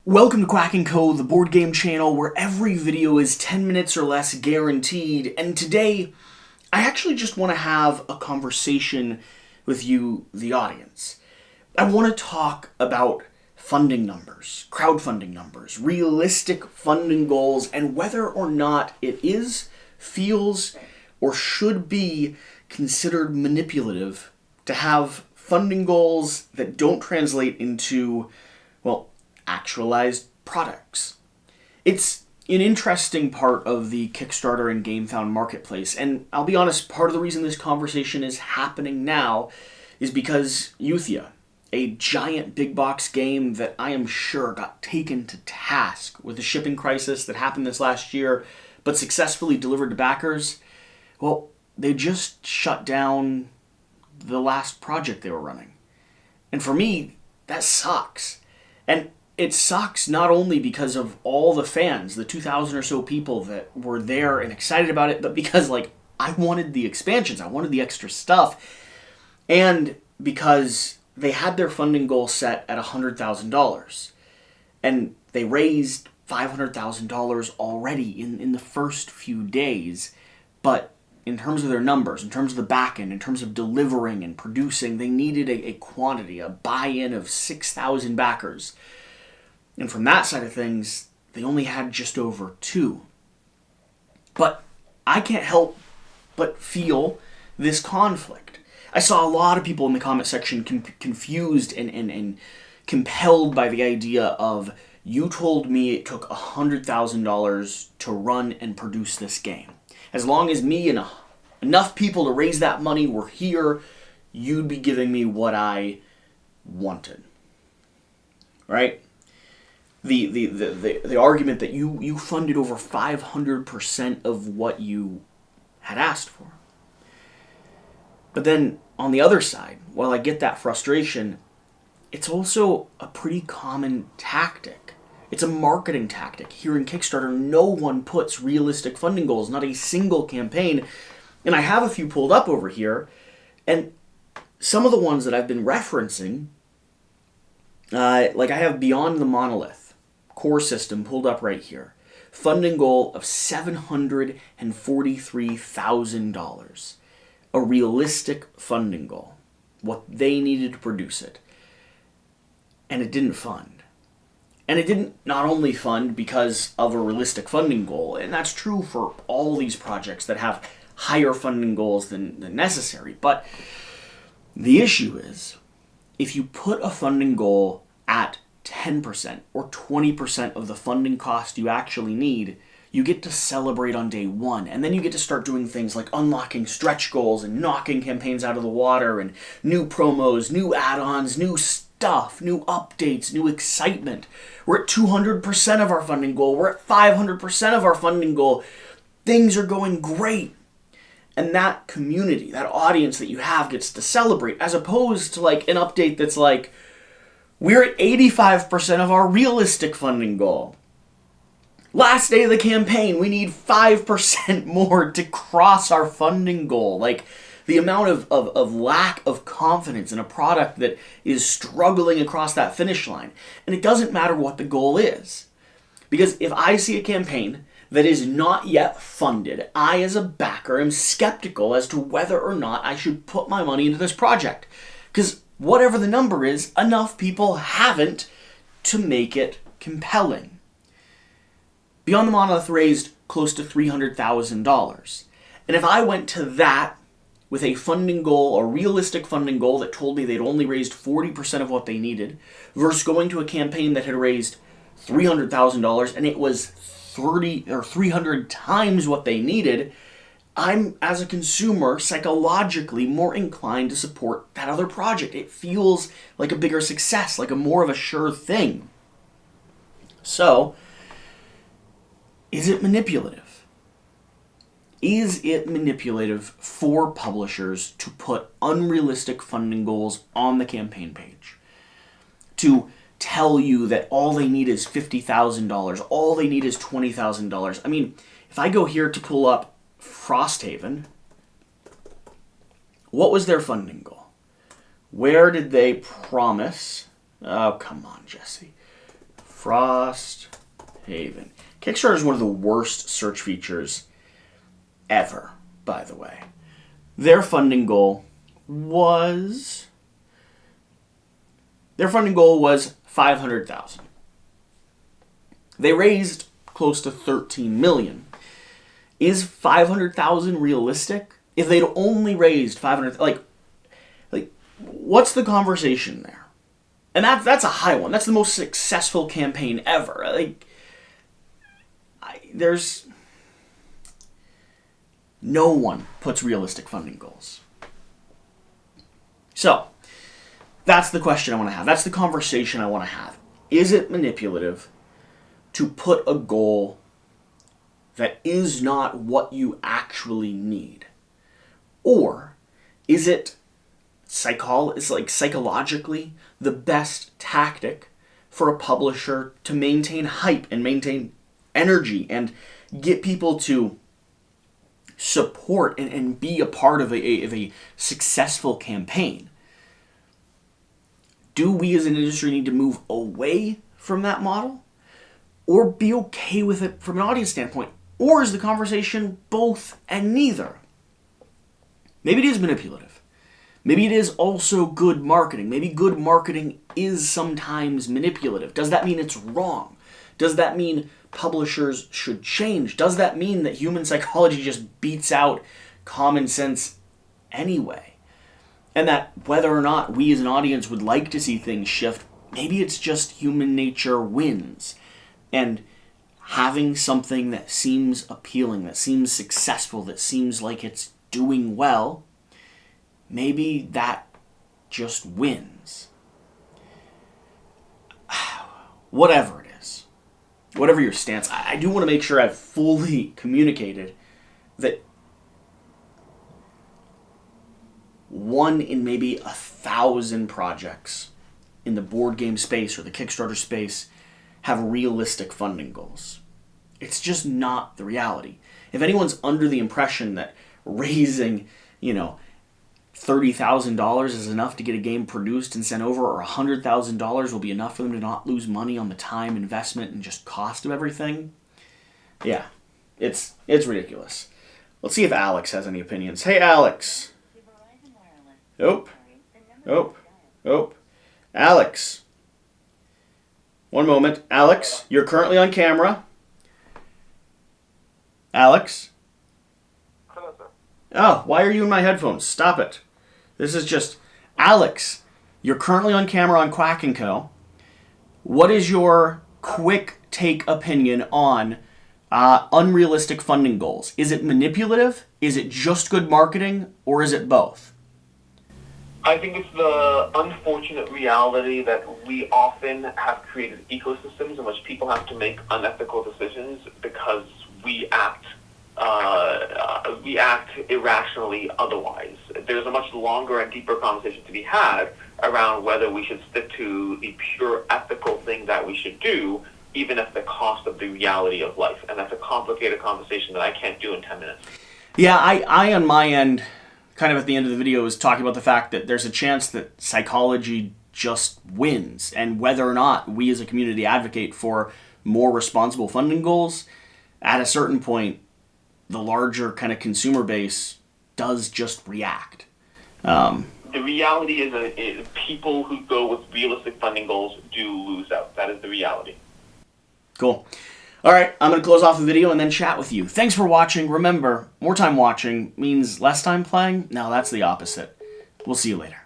Welcome to Quack&Co, the board game channel where every video is 10 minutes or less guaranteed, and today I actually just want to have a conversation with you, the audience. I want to talk about funding numbers, crowdfunding numbers, realistic funding goals, and whether or not it is, feels, or should be considered manipulative to have funding goals that don't translate into, well, actualized products. It's an interesting part of the Kickstarter and GameFound marketplace, and I'll be honest, part of the reason this conversation is happening now is because Youthia, a giant big box game that I am sure got taken to task with the shipping crisis that happened this last year, but successfully delivered to backers, well, they just shut down the last project they were running. And for me, that sucks. And it sucks not only because of all the fans, the 2,000 or so people that were there and excited about it, but because, I wanted the expansions, I wanted the extra stuff, and because they had their funding goal set at $100,000, and they raised $500,000 already in the first few days, but in terms of their numbers, in terms of the back end, in terms of delivering and producing, they needed a quantity, a buy-in of 6,000 backers. And from that side of things, they only had just over 2. But I can't help but feel this conflict. I saw a lot of people in the comment section confused and compelled by the idea of, you told me it took $100,000 to run and produce this game. As long as me and enough people to raise that money were here, you'd be giving me what I wanted. Right? The argument that you funded over 500% of what you had asked for. But then, on the other side, while I get that frustration, it's also a pretty common tactic. It's a marketing tactic. Here in Kickstarter, no one puts realistic funding goals, not a single campaign. And I have a few pulled up over here, and some of the ones that I've been referencing, I have Beyond the Monolith core system pulled up right here. Funding goal of $743,000. A realistic funding goal. What they needed to produce it. And it didn't fund. And it didn't not only fund because of a realistic funding goal, and that's true for all these projects that have higher funding goals than necessary, but the issue is, if you put a funding goal at 10% or 20% of the funding cost you actually need, you get to celebrate on day one. And then you get to start doing things like unlocking stretch goals and knocking campaigns out of the water and new promos, new add-ons, new stuff, new updates, new excitement. We're at 200% of our funding goal. We're at 500% of our funding goal. Things are going great. And that community, that audience that you have gets to celebrate, as opposed to an update that's we're at 85% of our realistic funding goal. Last day of the campaign, we need 5% more to cross our funding goal. The amount of lack of confidence in a product that is struggling across that finish line. And it doesn't matter what the goal is. Because if I see a campaign that is not yet funded, I as a backer am skeptical as to whether or not I should put my money into this project. Because whatever the number is, enough people haven't to make it compelling. Beyond the Monolith raised close to $300,000. And if I went to that with a funding goal, a realistic funding goal that told me they'd only raised 40% of what they needed, versus going to a campaign that had raised $300,000 and it was 30 or 300 times what they needed, I'm, as a consumer, psychologically more inclined to support that other project. It feels like a bigger success, like a more of a sure thing. So, is it manipulative? Is it manipulative for publishers to put unrealistic funding goals on the campaign page? To tell you that all they need is $50,000, all they need is $20,000. I mean, if I go here to pull up Frosthaven, what was their funding goal? Where did they promise? Oh, come on, Jesse. Frosthaven. Kickstarter is one of the worst search features ever, by the way. Their funding goal was $500,000. They raised close to $13 million. Is $500,000 realistic? If they'd only raised $500,000, like, what's the conversation there? And that's a high one. That's the most successful campaign ever. Like, there's no one puts realistic funding goals. So, that's the question I want to have. That's the conversation I want to have. Is it manipulative to put a goal that is not what you actually need? Or is it psychologically the best tactic for a publisher to maintain hype and maintain energy and get people to support and be a part of a successful campaign? Do we as an industry need to move away from that model? Or be okay with it from an audience standpoint? Or is the conversation both and neither? Maybe it is manipulative. Maybe it is also good marketing. Maybe good marketing is sometimes manipulative. Does that mean it's wrong? Does that mean publishers should change? Does that mean that human psychology just beats out common sense anyway? And that whether or not we as an audience would like to see things shift, maybe it's just human nature wins. And having something that seems appealing, that seems successful, that seems like it's doing well, maybe that just wins. Whatever it is, whatever your stance, I do want to make sure I've fully communicated that one in maybe 1,000 projects in the board game space or the Kickstarter space have realistic funding goals. It's just not the reality. If anyone's under the impression that raising, $30,000 is enough to get a game produced and sent over, or $100,000 will be enough for them to not lose money on the time investment and just cost of everything, yeah, it's ridiculous. Let's see if Alex has any opinions. Hey, Alex. Oh. Alex. One moment. Alex, you're currently on camera. Alex? Hello, sir. Oh, why are you in my headphones? Stop it. This is just... Alex, you're currently on camera on Quack&Co. What is your quick take opinion on unrealistic funding goals? Is it manipulative? Is it just good marketing? Or is it both? I think it's the unfortunate reality that we often have created ecosystems in which people have to make unethical decisions because we act irrationally otherwise. There's a much longer and deeper conversation to be had around whether we should stick to the pure ethical thing that we should do, even at the cost of the reality of life. And that's a complicated conversation that I can't do in 10 minutes. Yeah, I on my end, kind of at the end of the video, was talking about the fact that there's a chance that psychology just wins, and whether or not we as a community advocate for more responsible funding goals, at a certain point, the larger kind of consumer base does just react. The reality is people who go with realistic funding goals do lose out. That is the reality. Cool. All right, I'm going to close off the video and then chat with you. Thanks for watching. Remember, more time watching means less time playing? No, that's the opposite. We'll see you later.